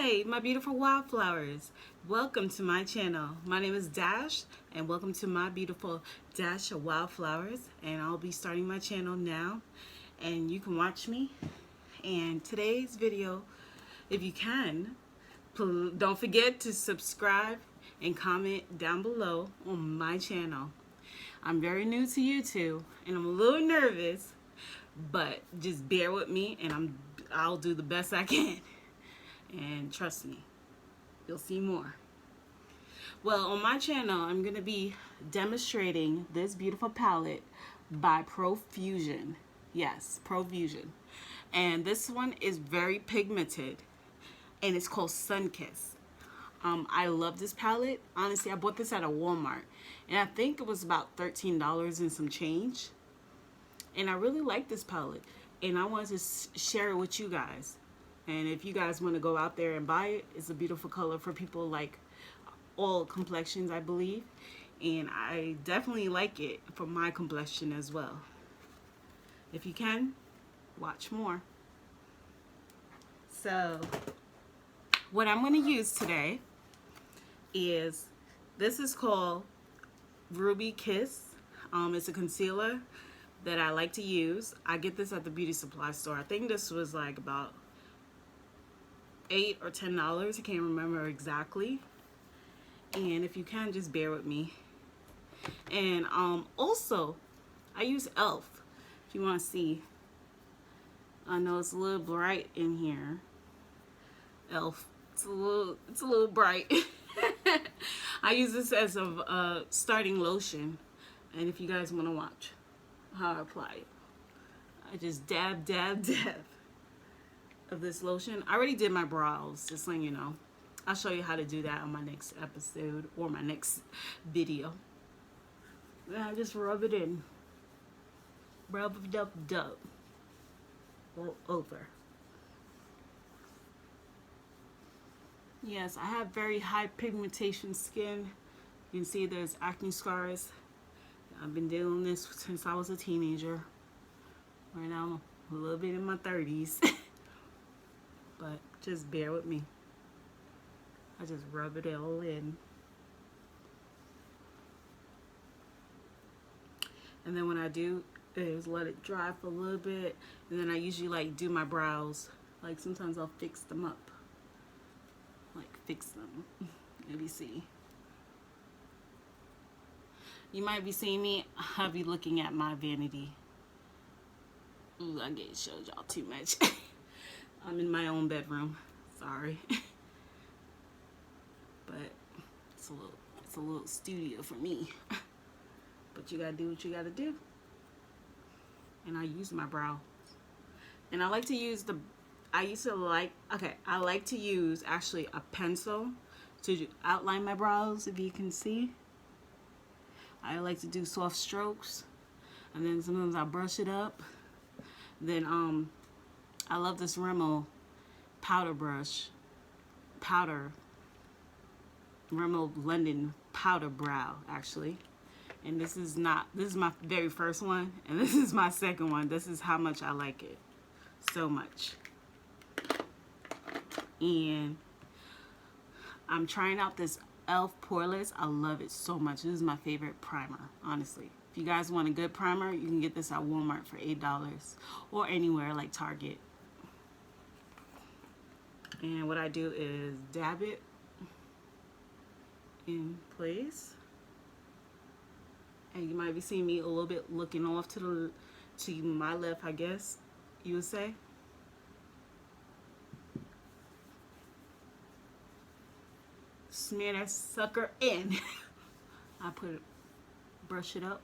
Hi, my beautiful wildflowers. Welcome to my channel. My name is Dash, and welcome to my beautiful Dash of Wildflowers. And I'll be starting my channel now, and you can watch me. And today's video, if you can, don't forget to subscribe and comment down below on my channel. I'm very new to YouTube, and I'm a little nervous, but just bear with me, and I'll do the best I can. And trust me, you'll see more. Well, on my channel, I'm going to be demonstrating this beautiful palette by Profusion. Yes, Profusion. And this one is very pigmented, and it's called Sunkiss. I love this palette. Honestly, I bought this at a Walmart, and I think it was about $13 and some change. And I really like this palette, and I wanted to share it with you guys. And if you guys want to go out there and buy it, it's a beautiful color for people like all complexions, I believe. And I definitely like it for my complexion as well. If you can, watch more. So, what I'm going to use today is, this is called Ruby Kiss. It's a concealer that I like to use. I get this at the beauty supply store. I think this was like about $8 or $10. I can't remember exactly. And if you can, just bear with me. And also, I use e.l.f. if you want to see. I know it's a little bright in here. e.l.f. It's a little bright. I use this as a starting lotion. And if you guys want to watch how I apply it, I just dab of this lotion. I already did my brows, just letting you know. I'll show you how to do that on my next episode or my next video. And I just rub it in. Rub it up all over. Yes, I have very high pigmentation skin. You can see there's acne scars. I've been dealing with this since I was a teenager. Right now I'm a little bit in my 30s. But just bear with me. I just rub it all in. And then when I do is let it dry for a little bit. And then I usually like do my brows. Like sometimes I'll fix them up. Like fix them. Maybe see. You might be seeing me. I'll be looking at my vanity. Ooh, I get showed y'all too much. I'm in my own bedroom. Sorry. But it's a little studio for me. But you gotta do what you gotta do. And I use my brow. And I like to use I like to use actually a pencil to outline my brows, if you can see. I like to do soft strokes. And then sometimes I brush it up. Then I love this Rimmel powder brush. Rimmel London powder brow, actually. And this is my very first one, and this is my second one. This is how much I like it. So much. And I'm trying out this e.l.f. Poreless. I love it so much. This is my favorite primer, honestly. If you guys want a good primer, you can get this at Walmart for $8 or anywhere like Target. And what I do is dab it in place. And you might be seeing me a little bit looking off to my left, I guess you would say. Smear that sucker in. I brush it up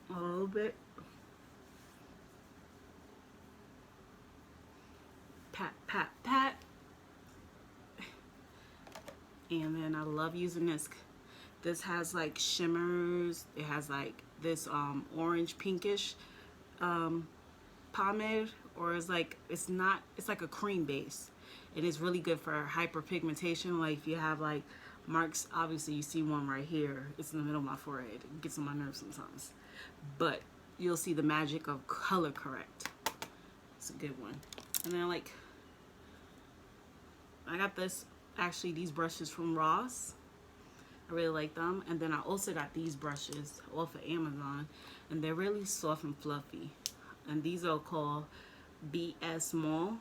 a little bit. Pat, pat, pat. And then I love using this. This has like shimmers. It has like this orange pinkish pomade, or it's like it's like a cream base. And it's really good for hyperpigmentation. Like if you have like marks, obviously you see one right here. It's in the middle of my forehead. It gets on my nerves sometimes. But you'll see the magic of color correct. It's a good one. And then I got this actually these brushes from Ross. I really like them. And then I also got these brushes off of Amazon, and they're really soft and fluffy. And these are called BS Mall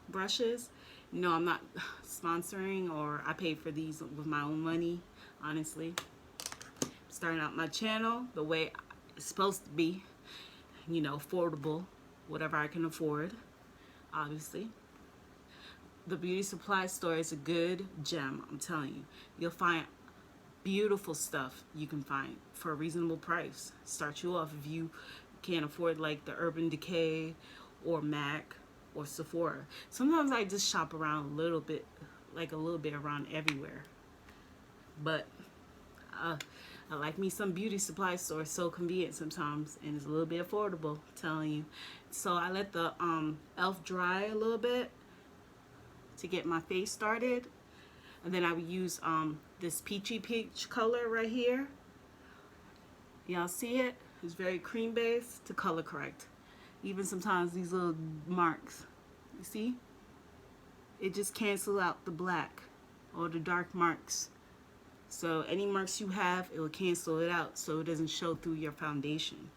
brushes. No, I'm not sponsoring, or I paid for these with my own money, honestly. Starting out my channel the way it's supposed to be, you know, affordable, whatever I can afford, obviously. The beauty supply store is a good gem, I'm telling you. You'll find beautiful stuff you can find for a reasonable price. Start you off if you can't afford like the Urban Decay or MAC or Sephora. Sometimes I just shop around a little bit around everywhere. But I like me some beauty supply store. It's so convenient sometimes, and it's a little bit affordable, I'm telling you. So I let the e.l.f. dry a little bit to get my face started. And then I would use this peachy peach color right here. Y'all see it? It's very cream based to color correct. Even sometimes these little marks, you see? It just cancels out the black or the dark marks. So any marks you have, it will cancel it out so it doesn't show through your foundation.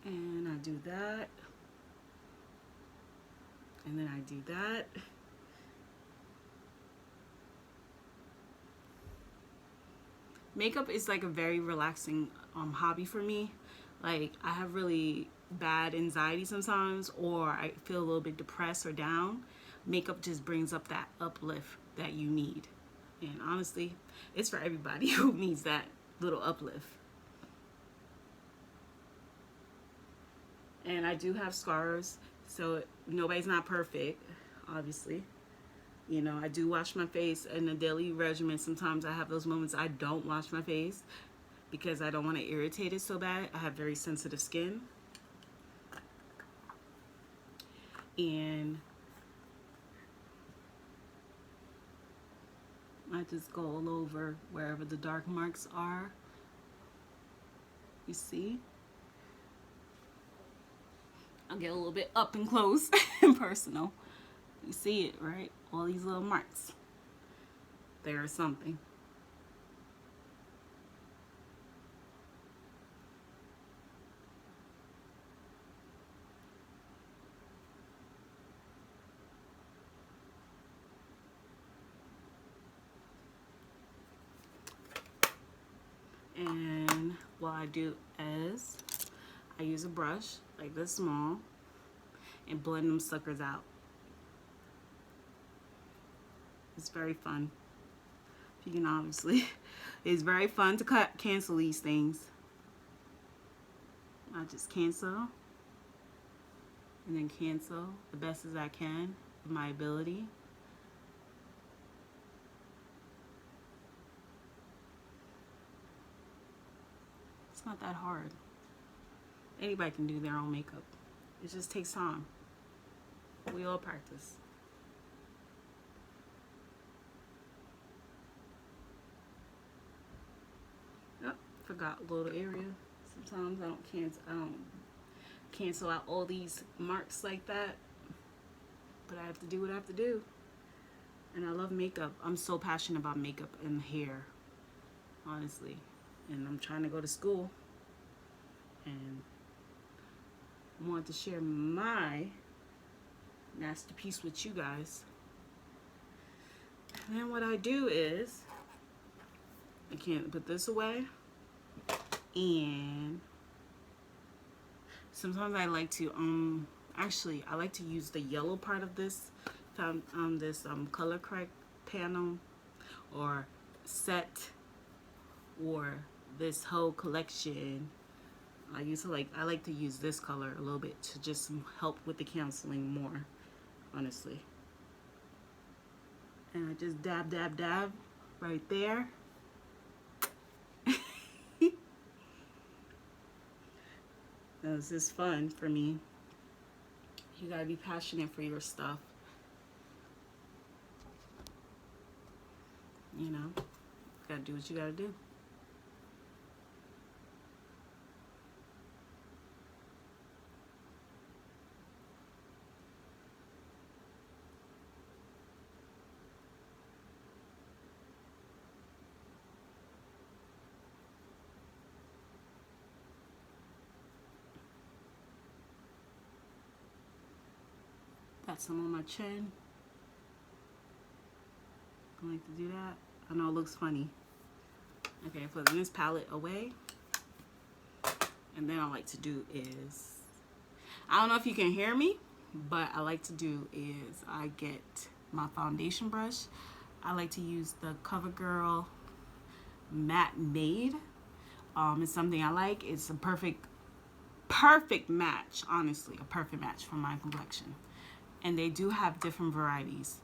And I do that. And then I do that. Makeup is like a very relaxing hobby for me. Like, I have really bad anxiety sometimes, or I feel a little bit depressed or down. Makeup just brings up that uplift that you need. And honestly, it's for everybody who needs that little uplift. And I do have scars, so nobody's not perfect, obviously. You know, I do wash my face in a daily regimen. Sometimes I have those moments I don't wash my face because I don't want to irritate it so bad. I have very sensitive skin. And I just go all over wherever the dark marks are. You see? I'll get a little bit up and close and personal. You see it, right? All these little marks. There is something. And what I do is I use a brush like this small and blend them suckers out. It's very fun. You can obviously, it's very fun to cancel these things. I just cancel and then cancel the best as I can with my ability. It's not that hard. Anybody can do their own makeup. It just takes time. We all practice. Oh, forgot a little area. Sometimes I don't cancel out all these marks like that. But I have to do what I have to do. And I love makeup. I'm so passionate about makeup and hair, honestly. And I'm trying to go to school. And I wanted to share my masterpiece with you guys. And then what I do is, I can't put this away. And sometimes I like to, actually, I like to use the yellow part of this, color correct panel or set, or this whole collection. I like to use this color a little bit to just help with the canceling more, honestly. And I just dab, dab, dab right there. This is fun for me. You gotta be passionate for your stuff. You know, you gotta do what you gotta do. Got some on my chin. I like to do that. I know it looks funny. Okay, putting this palette away. And then I like to do is, I don't know if you can hear me, but I like to do is I get my foundation brush. I like to use the CoverGirl Matte Made. It's something I like. It's a perfect match, honestly, a perfect match for my complexion. And they do have different varieties.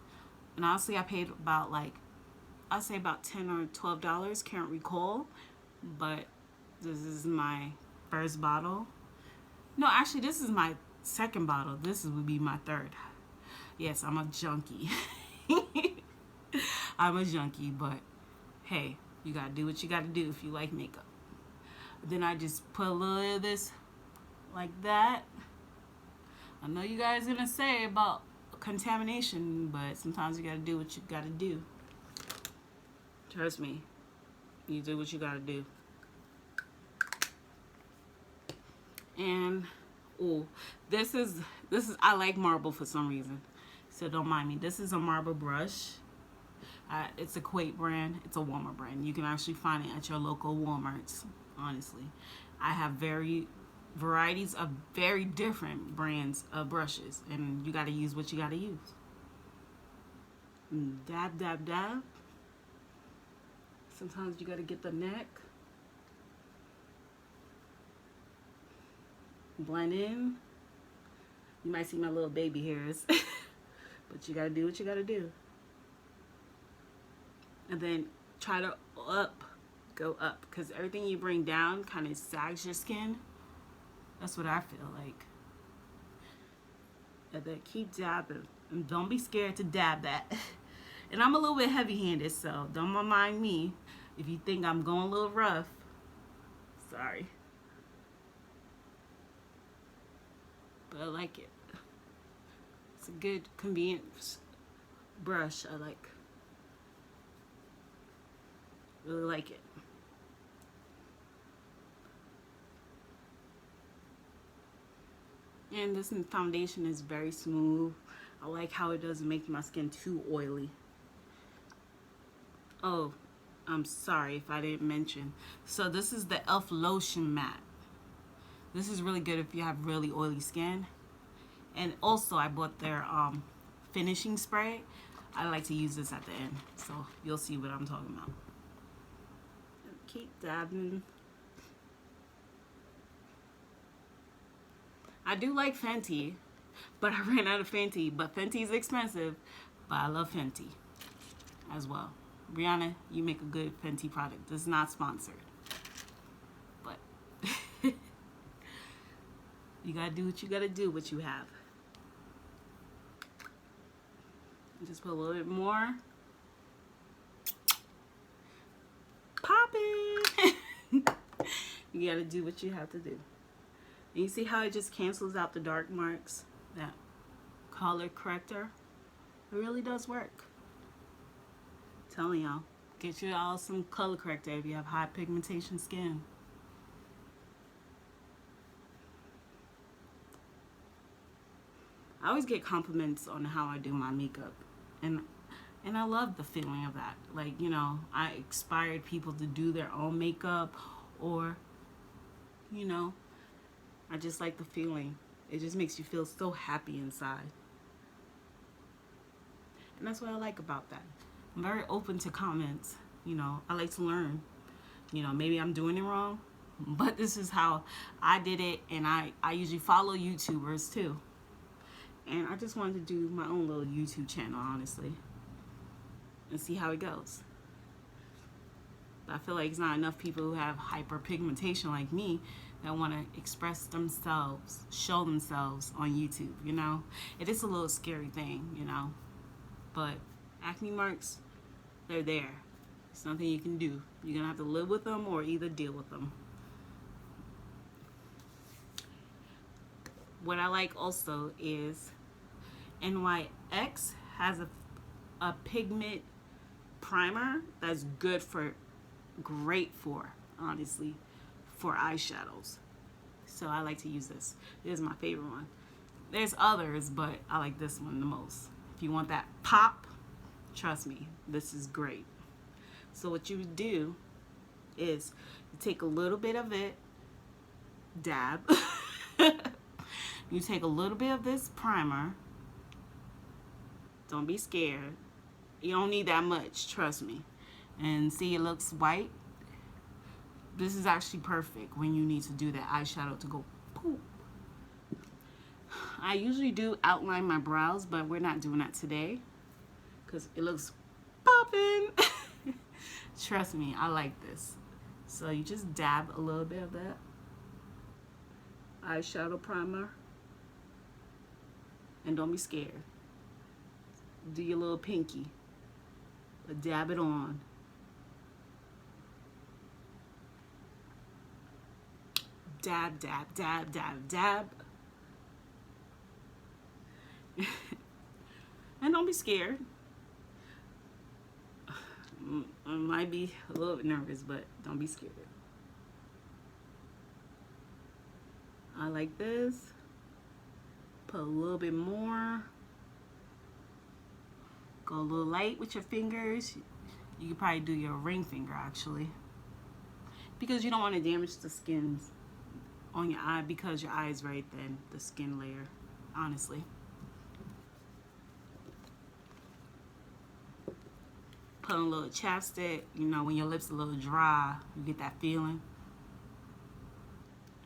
And honestly, I paid about I'd say about $10 or $12, can't recall. But this is my first bottle. No, actually, this is my second bottle. This would be my third. Yes, I'm a junkie. I'm a junkie, but hey, you gotta do what you gotta do if you like makeup. Then I just put a little of this like that. I know you guys are gonna say about contamination, but sometimes you gotta do what you gotta do. Trust me, you do what you gotta do. And oh, this is I like marble for some reason, so don't mind me. This is a marble brush. It's a Kuwait brand. It's a Walmart brand. You can actually find it at your local Walmarts. Honestly, I have varieties of very different brands of brushes, and you got to use what you got to use. Dab, dab, dab. Sometimes you got to get the neck. Blend in. You might see my little baby hairs, but you got to do what you got to do. And then try to go up, because everything you bring down kind of sags your skin. That's what I feel like. And then keep dabbing, and don't be scared to dab that. And I'm a little bit heavy-handed, so don't mind me if you think I'm going a little rough. Sorry, but I like it. It's a good, convenient brush. I really like it. And this foundation is very smooth. I like how it doesn't make my skin too oily. Oh, I'm sorry if I didn't mention. So this is the e.l.f. Lotion Matte. This is really good if you have really oily skin. And also I bought their finishing spray. I like to use this at the end, so you'll see what I'm talking about. Keep dabbing. I do like Fenty, but I ran out of Fenty. But Fenty is expensive, but I love Fenty as well. Brianna, you make a good Fenty product. This is not sponsored, but you gotta do what you gotta do, what you have. Just put a little bit more. Pop it. You gotta do what you have to do. And you see how it just cancels out the dark marks? That color corrector, it really does work. I'm telling y'all, get you all some color corrector if you have high pigmentation skin. I always get compliments on how I do my makeup, and I love the feeling of that. Like, you know, I inspired people to do their own makeup, or, you know, I just like the feeling. It just makes you feel so happy inside. And that's what I like about that. I'm very open to comments. You know, I like to learn. You know, maybe I'm doing it wrong, but this is how I did it, and I usually follow YouTubers too. And I just wanted to do my own little YouTube channel, honestly, and see how it goes. But I feel like it's not enough people who have hyperpigmentation like me that want to express themselves, show themselves on YouTube, you know? It is a little scary thing, you know? But acne marks, they're there. It's nothing you can do. You're going to have to live with them or either deal with them. What I like also is NYX has a pigment primer that's great for, honestly, for eyeshadows. So I like to use this. This is my favorite one. There's others, but I like this one the most. If you want that pop, trust me, this is great. So what you would do is you take a little bit of it, dab. You take a little bit of this primer. Don't be scared. You don't need that much, trust me. And see, it looks white. This is actually perfect when you need to do that eyeshadow to go poof. I usually do outline my brows, but we're not doing that today because it looks popping. Trust me, I like this. So you just dab a little bit of that eyeshadow primer, and don't be scared. Do your little pinky, but dab it on. Dab, dab, dab, dab, dab. And don't be scared. I might be a little bit nervous, but don't be scared. I like this. Put a little bit more. Go a little light with your fingers. You could probably do your ring finger actually, because you don't want to damage the skin on your eye, because your eye is very thin, the skin layer, honestly. Put on a little chapstick. You know, when your lips are a little dry, you get that feeling.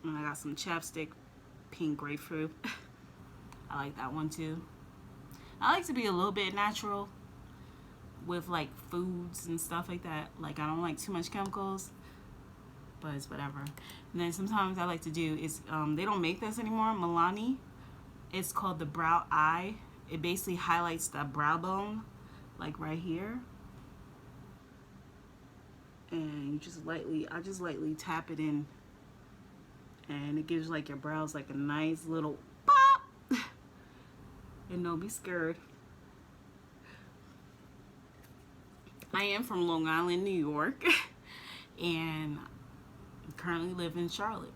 And I got some chapstick, pink grapefruit. I like that one too. I like to be a little bit natural with like foods and stuff like that. Like, I don't like too much chemicals, but it's whatever. And then sometimes I like to do is, they don't make this anymore, Milani. It's called the brow eye. It basically highlights the brow bone, like right here. And you just lightly, I just lightly tap it in, and it gives like your brows like a nice little pop. And don't be scared. I am from Long Island, New York, and I currently live in Charlotte.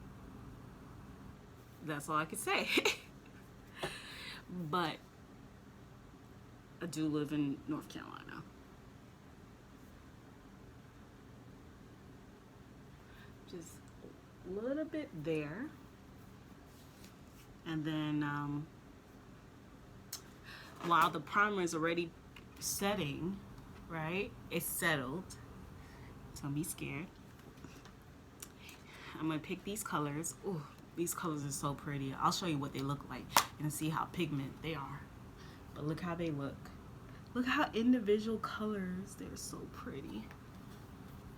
That's all I can say. But I do live in North Carolina. Just a little bit there. And then while the primer is already setting, right? It's settled. So don't be scared. I'm gonna pick these colors. Ooh, these colors are so pretty. I'll show you what they look like and see how pigment they are. But look how they look. Look how individual colors. They're so pretty.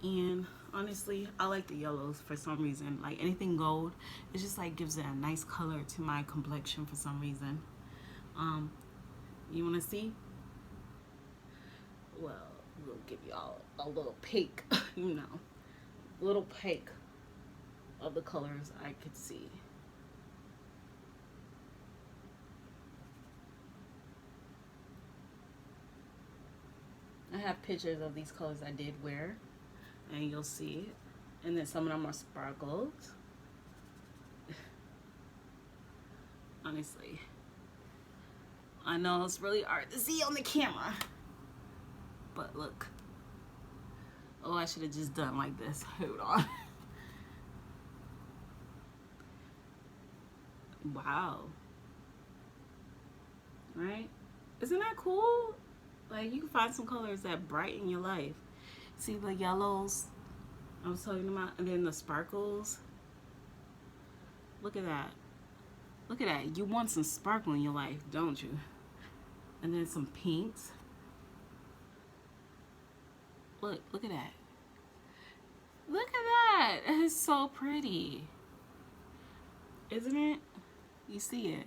And honestly, I like the yellows for some reason. Like anything gold, it just like gives it a nice color to my complexion for some reason. You wanna see? Well, we'll give y'all a little peek, you know, little peek of the colors I could see. I have pictures of these colors I did wear, and you'll see. And then some of them are sparkled. Honestly, I know it's really hard to see on the camera, but look. Oh, I should have just done like this. Hold on. Wow. Right? Isn't that cool? Like, you can find some colors that brighten your life. See the yellows I was talking about, and then the sparkles. Look at that. Look at that. You want some sparkle in your life, don't you? And then some pinks. Look at that. Look at that. It's so pretty. Isn't it? You see it.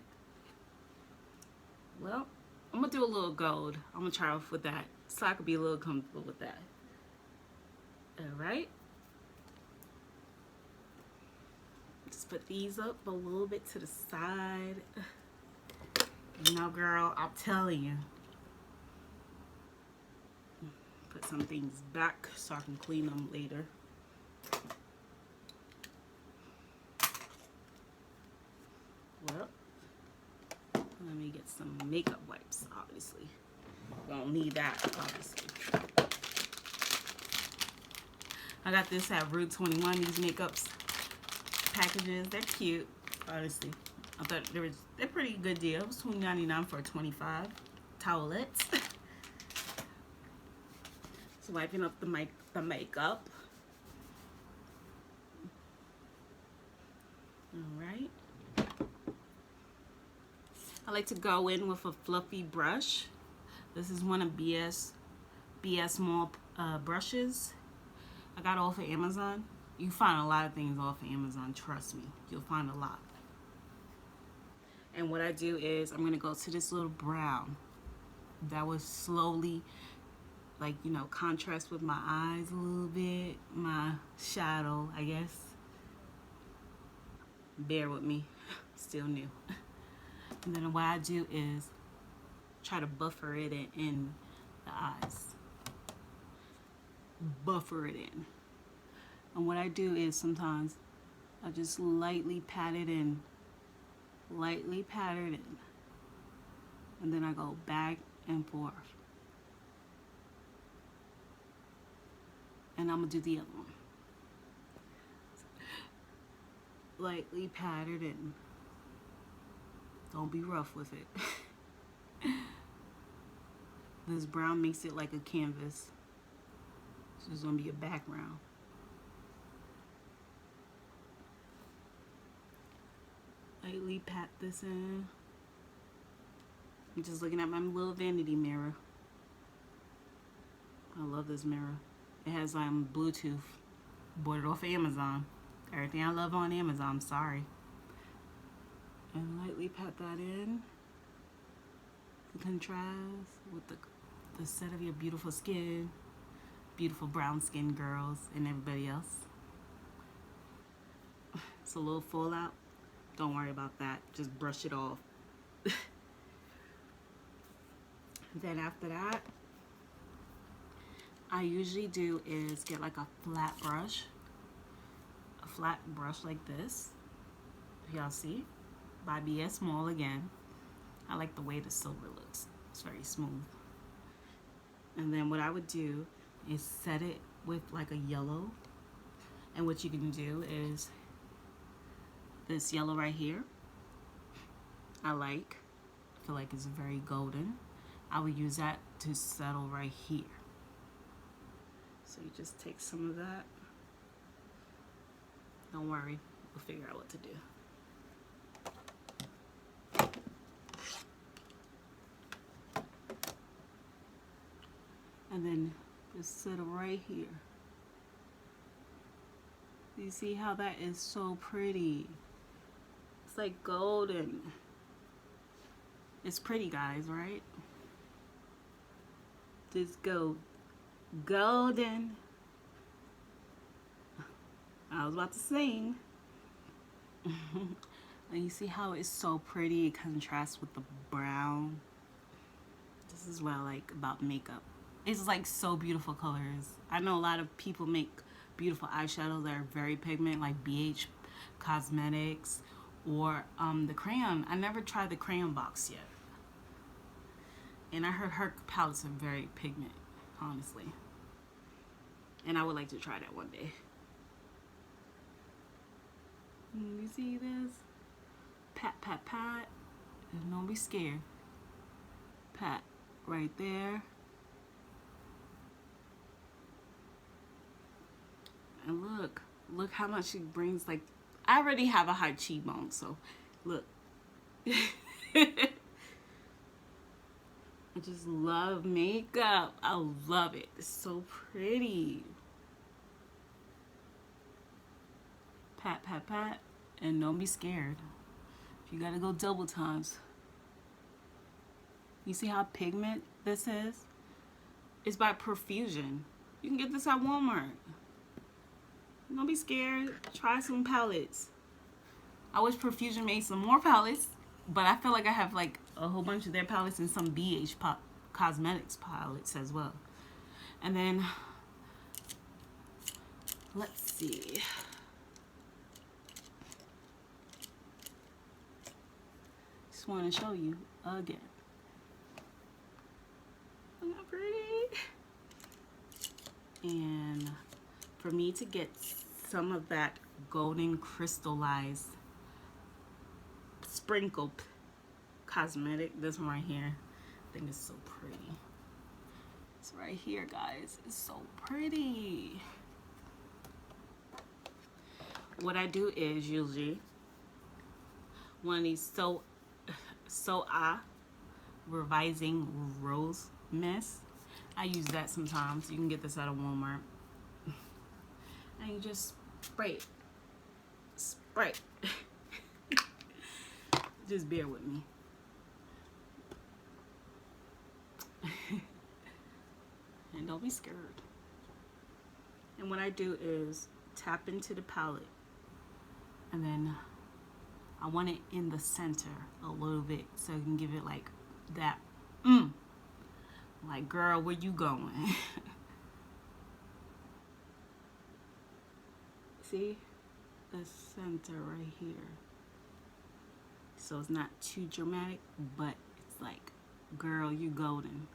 Well, I'm gonna do a little gold. I'm gonna try off with that so I could be a little comfortable with that. Alright. Just put these up a little bit to the side. You know, girl, I'm telling you. Put some things back so I can clean them later. Well, Let me get some makeup wipes, obviously. We don't need that, obviously. I got this at Route 21, these makeups packages. They're cute, honestly. I thought they're pretty good deal. It was $20.99 for 25 towelettes. So wiping up the makeup. Alright. I like to go in with a fluffy brush. This is one of BS Mall brushes. I got it off of Amazon. You can find a lot of things off of Amazon, trust me. You'll find a lot. And what I do is I'm gonna go to this little brown that was slowly, like, you know, contrast with my eyes a little bit, my shadow, I guess. Bear with me, still new. And then what I do is try to buffer it in the eyes. Buffer it in. And what I do is sometimes I just lightly pat it in. Lightly pat it in. And then I go back and forth. And I'm gonna do the other one. Lightly pat it in. Don't be rough with it. This brown makes it like a canvas. So it's gonna be a background. Lightly pat this in. I'm just looking at my little vanity mirror. I love this mirror. It has Bluetooth. Bought it off of Amazon. Everything I love on Amazon, I'm sorry. And lightly pat that in. The contrast with the set of your beautiful skin. Beautiful brown skin girls and everybody else. It's a little fallout. Don't worry about that. Just brush it off. Then after that, I usually do is get like a flat brush. A flat brush like this. Y'all see? By BS Mall again. I like the way the silver looks. It's very smooth. And then what I would do is set it with like a yellow. And what you can do is this yellow right here. I feel like it's very golden. I would use that to settle right here. So you just take some of that. Don't worry, we'll figure out what to do. And then just settle right here. You see how that is so pretty? It's like golden. It's pretty, guys, right? Just go golden. I was about to sing. And you see how it's so pretty? It contrasts with the brown. This is what I like about makeup. It's like so beautiful colors. I know a lot of people make beautiful eyeshadows that are very pigment, like BH Cosmetics or the crayon. I never tried the crayon box yet. And I heard her palettes are very pigment, honestly. And I would like to try that one day. You see this? Pat, pat, pat. And don't be scared. Pat right there. And look how much she brings. Like, I already have a high cheekbone, so look. I just love makeup. I love it. It's so pretty. Pat, pat, pat. And don't be scared. You gotta go double times. You see how pigment this is? It's by Profusion. You can get this at Walmart. Don't be scared. Try some palettes. I wish Profusion made some more palettes, but I feel like I have like a whole bunch of their palettes and some BH Cosmetics palettes as well. And then, let's see. Just want to show you again. Isn't that pretty? And for me to get some of that golden crystallized sprinkled cosmetic, this one right here, I think it's so pretty. It's right here, guys. It's so pretty. What I do is usually one of these revising rose mist. I use that sometimes. You can get this out of Walmart. And you just spray it. Spray it. Just bear with me. And don't be scared. And what I do is tap into the palette. And then I want it in the center a little bit so I can give it like that. Like, girl, where you going? See? The center right here. So it's not too dramatic, but it's like, girl, you golden.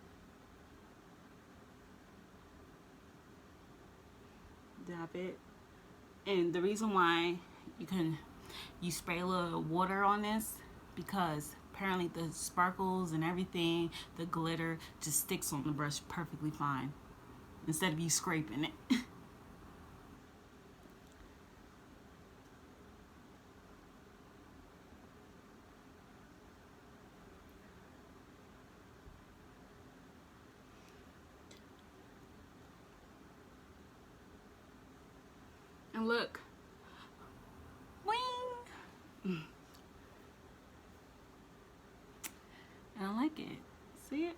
Dab it. And the reason why you spray a little water on this, because apparently the sparkles and everything, the glitter just sticks on the brush perfectly fine instead of you scraping it. And look, wing. And I like it. See it?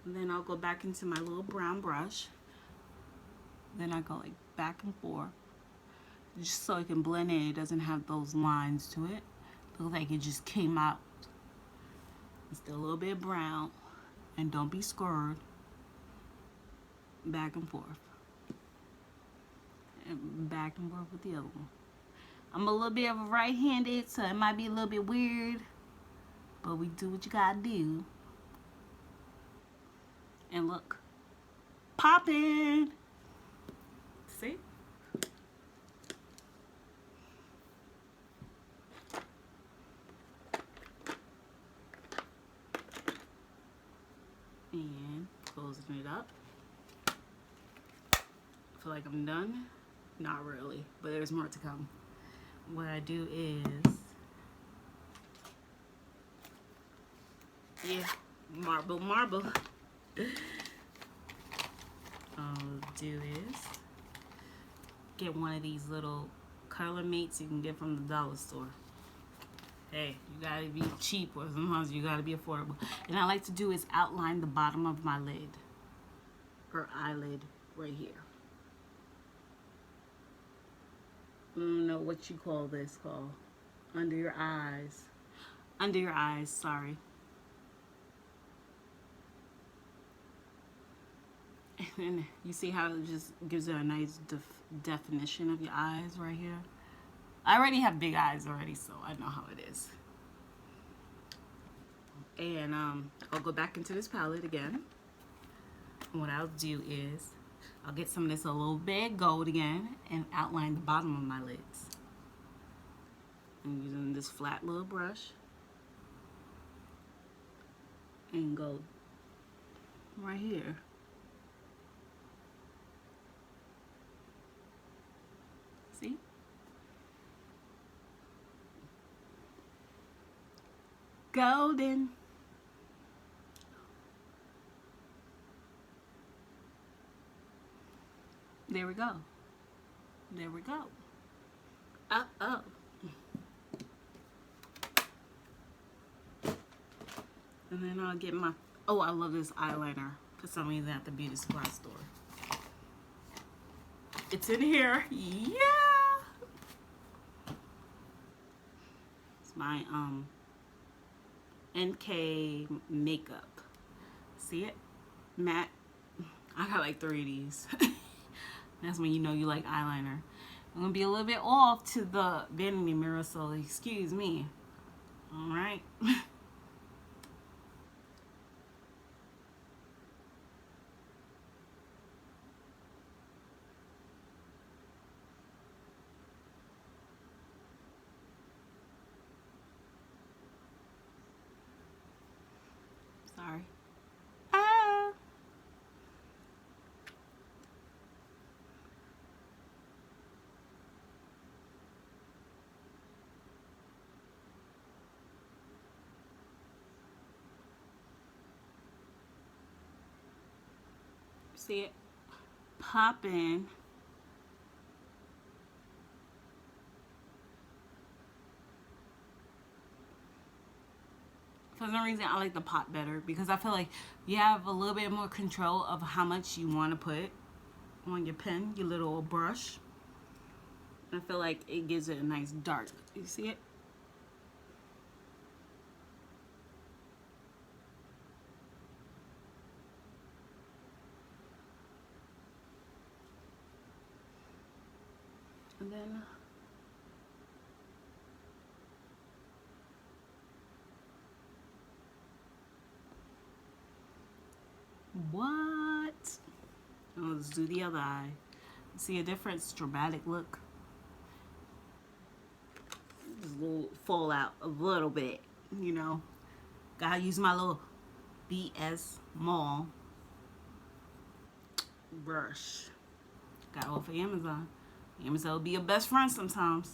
And then I'll go back into my little brown brush. Then I go like back and forth, just so it can blend in. It doesn't have those lines to it. Looks like it just came out. It's still a little bit brown. And don't be scared. Back and forth. And back and forth with the other one. I'm a little bit of a right-handed, so it might be a little bit weird. But we do what you gotta do. And look. Poppin'! See? And closing it up. I feel like I'm done. Not really, but there's more to come. What I do is, yeah, marble. All I'll do is get one of these little color mates you can get from the dollar store. Hey, you gotta be cheap, or sometimes you gotta be affordable. And I like to do is outline the bottom of my lid, or eyelid, right here. I don't know what you call this called. Under your eyes. Under your eyes, sorry. And you see how it just gives it a nice definition of your eyes right here. I already have big eyes already, so I know how it is. And I'll go back into this palette again. And what I'll do is I'll get some of this a little bit gold again and outline the bottom of my lids. I'm using this flat little brush and go right here. See? Golden. There we go. There we go. Uh-oh. And then I'll get my, oh, I love this eyeliner for some reason at the beauty supply store. It's in here. Yeah. It's my NK makeup. See it? Matte. I got like 3 of these. That's when you know you like eyeliner. I'm gonna be a little bit off to the vanity mirror, so excuse me. All right. Sorry. Ah. See it popping. For some reason, I like the pot better because I feel like you have a little bit more control of how much you want to put on your pen, your little brush. I feel like it gives it a nice dark. You see it? And then what? Let's do the other eye. See a difference? Dramatic look. Just a little fall out a little bit, you know. Gotta use my little BS Mall brush. Got off of Amazon. Amazon will be your best friend sometimes.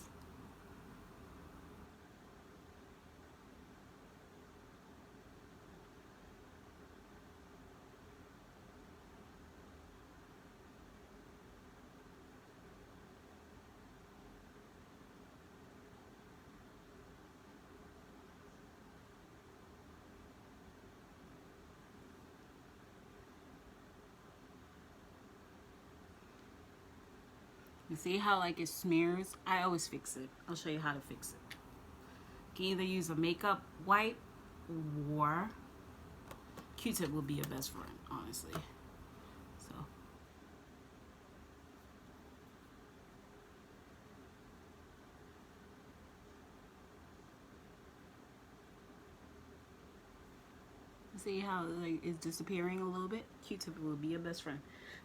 You see how like it smears? I always fix it. I'll show you how to fix it. You can either use a makeup wipe or Q-tip will be your best friend, honestly. So see how like it's disappearing a little bit? Q-tip will be your best friend.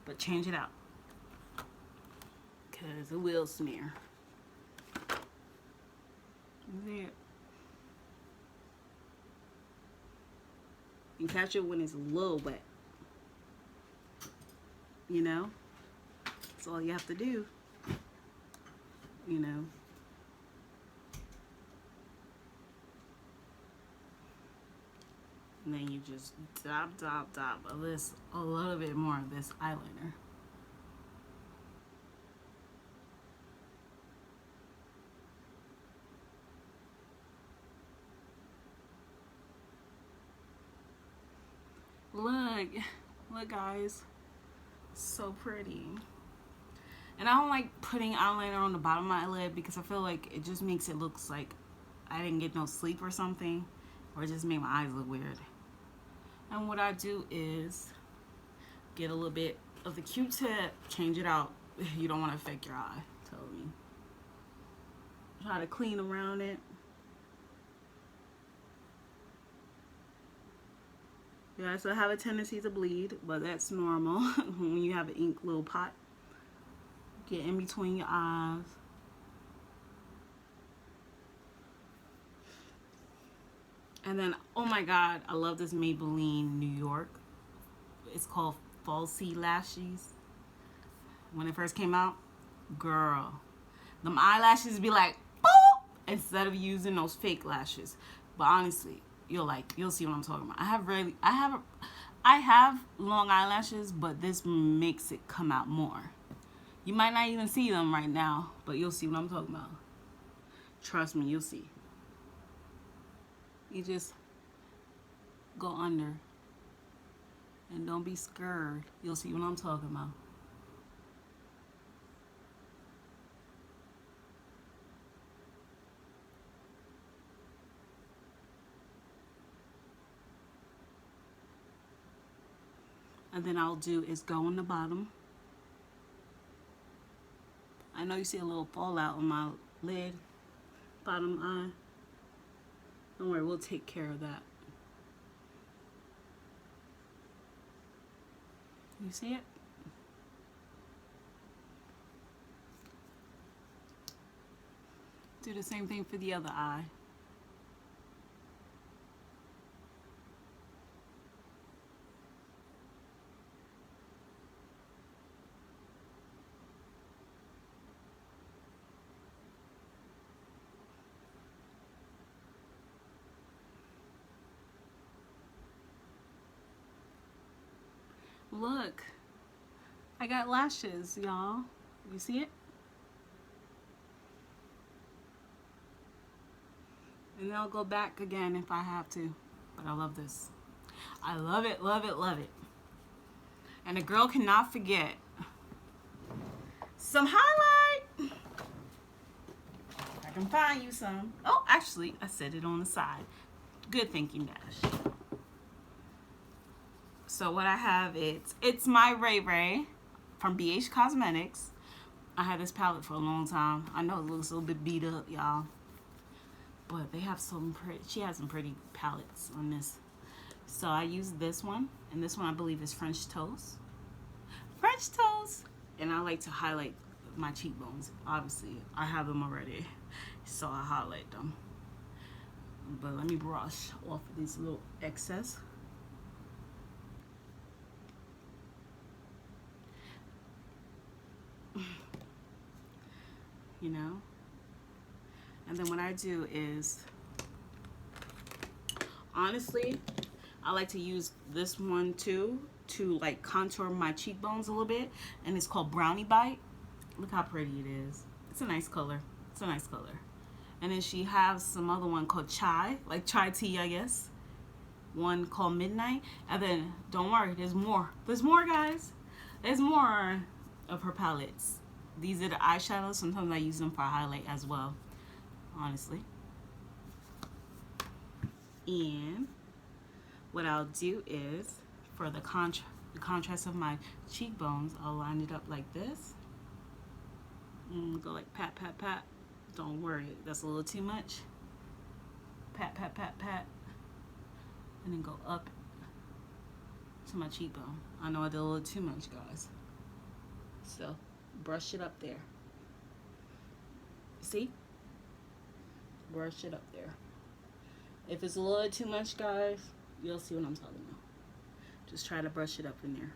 But change it out. Because it will smear. See it? You catch it when it's a little wet. You know? That's all you have to do. You know? And then you just dab of this, a little bit more of this eyeliner. Look guys, so pretty. And I don't like putting eyeliner on the bottom of my lid because I feel like it just makes it look like I didn't get no sleep or something, or it just made my eyes look weird. And what I do is get a little bit of the Q-tip, change it out. You don't want to affect your eye, totally. Try to clean around it. Yeah, so I have a tendency to bleed, but that's normal when you have an ink little pot. Get in between your eyes. And then, oh my God, I love this Maybelline New York. It's called Falsy Lashes. When it first came out, girl, them eyelashes be like, boop, instead of using those fake lashes. But honestly, you'll see what I'm talking about. I have long eyelashes, but this makes it come out more. You might not even see them right now, but you'll see what I'm talking about. Trust me, you'll see. You just go under and don't be scared. You'll see what I'm talking about. And then I'll do is go on the bottom. I know you see a little fallout on my lid, bottom eye. Don't worry, we'll take care of that. You see it? Do the same thing for the other eye. Look, I got lashes, y'all. You see it? And then I'll go back again if I have to. But I love this. I love it, love it, love it. And a girl cannot forget some highlight. I can find you some. Oh, actually, I set it on the side. Good thinking, Dash. So what I have, it's my Ray Ray from BH Cosmetics. I had this palette for a long time. I know it looks a little bit beat up, y'all. But they have some pretty, she has some pretty palettes on this. So I use this one, and this one I believe is French Toast. French Toast! And I like to highlight my cheekbones. Obviously, I have them already, so I highlight them. But let me brush off of these little excess. You know? And then what I do is, honestly, I like to use this one too to like contour my cheekbones a little bit, and it's called Brownie Bite. Look how pretty it is. It's a nice color. It's a nice color. And then she has some other one called Chai, like chai tea, I guess. One called Midnight. And then don't worry, there's more. There's more, guys. There's more of her palettes. These are the eyeshadows. Sometimes I use them for highlight as well, honestly. And what I'll do is, for the contrast of my cheekbones, I'll line it up like this. And go like pat, pat, pat. Don't worry, that's a little too much. Pat, pat, pat, pat. And then go up to my cheekbone. I know I did a little too much, guys. So, brush it up there. See? Brush it up there. If it's a little too much, guys, you'll see what I'm talking about. Just try to brush it up in there.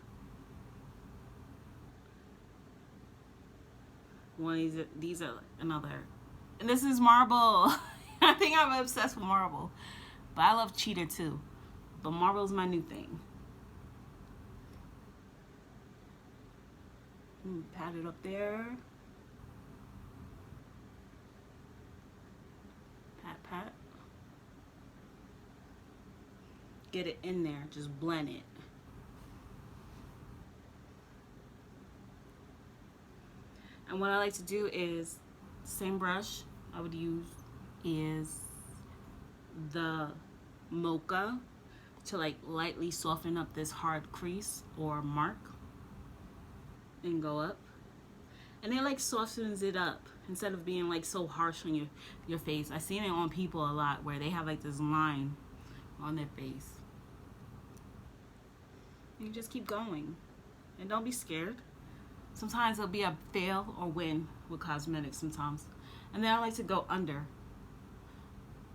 One of these are another. And this is marble. I think I'm obsessed with marble. But I love cheater too. But marble is my new thing. Pat it up there. Pat, pat. Get it in there. Just blend it. And what I like to do is, same brush I would use is the Mocha to like lightly soften up this hard crease or mark. And go up. And it like softens it up instead of being like so harsh on your face. I've seen it on people a lot where they have like this line on their face. And you just keep going. And don't be scared. Sometimes it'll be a fail or win with cosmetics sometimes. And then I like to go under.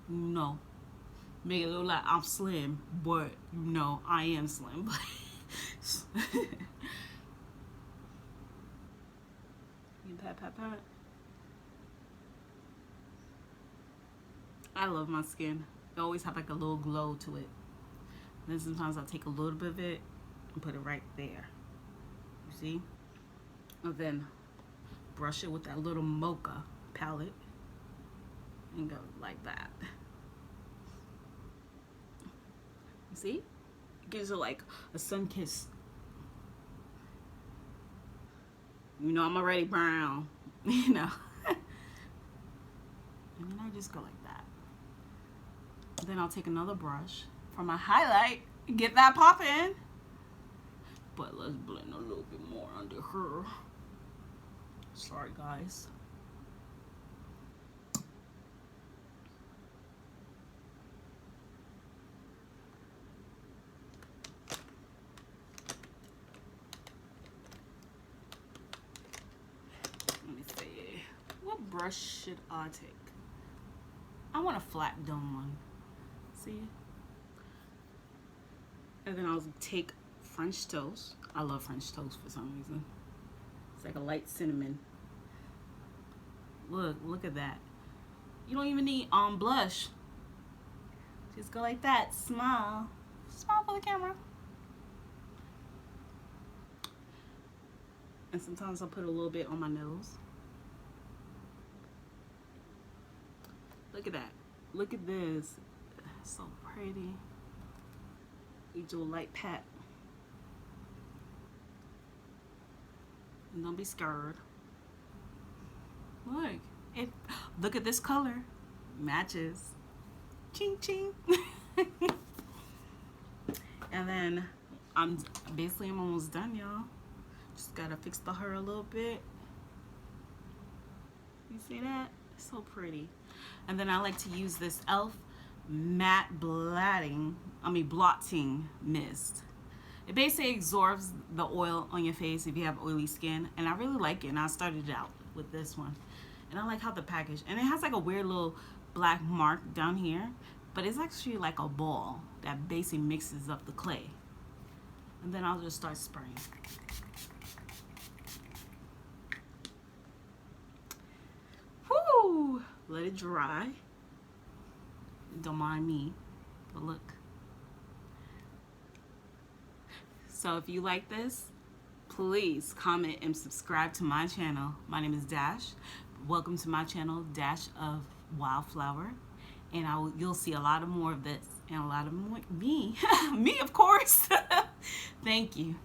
No. Make it look like I'm slim, but no, I am slim. Pat, pat, pat. I love my skin. It always have like a little glow to it. And then sometimes I'll take a little bit of it and put it right there. You see? And then brush it with that little Mocha palette and go like that. You see? It gives it like a sun kiss. You know, I'm already brown, you know. And then I just go like that. Then I'll take another brush for my highlight, get that popping. But let's blend a little bit more under her. Sorry, guys. brush should I take? I want a flat dome one. See? And then I'll take French toast. I love French toast for some reason. It's like a light cinnamon. Look at that. You don't even need blush. Just go like that. Smile. Smile for the camera. And sometimes I'll put a little bit on my nose. Look at that. Look at this. So pretty. You do a light pat. And don't be scared. Look at this color. Matches. Ching ching. And then I'm almost done, y'all. Just gotta fix the hair a little bit. You see that? It's so pretty. And then I like to use this e.l.f. matte blotting mist. It basically absorbs the oil on your face if you have oily skin, and I really like it. And I started out with this one, and I like how the package, and it has like a weird little black mark down here, but it's actually like a ball that basically mixes up the clay. And then I'll just start spraying. Whoo! Let it dry. Don't mind me, but look. So if you like this, please comment and subscribe to my channel. My name is Dash. Welcome to my channel, Dash of Wildflower. And you'll see a lot of more of this and a lot of more me. Me, of course. Thank you.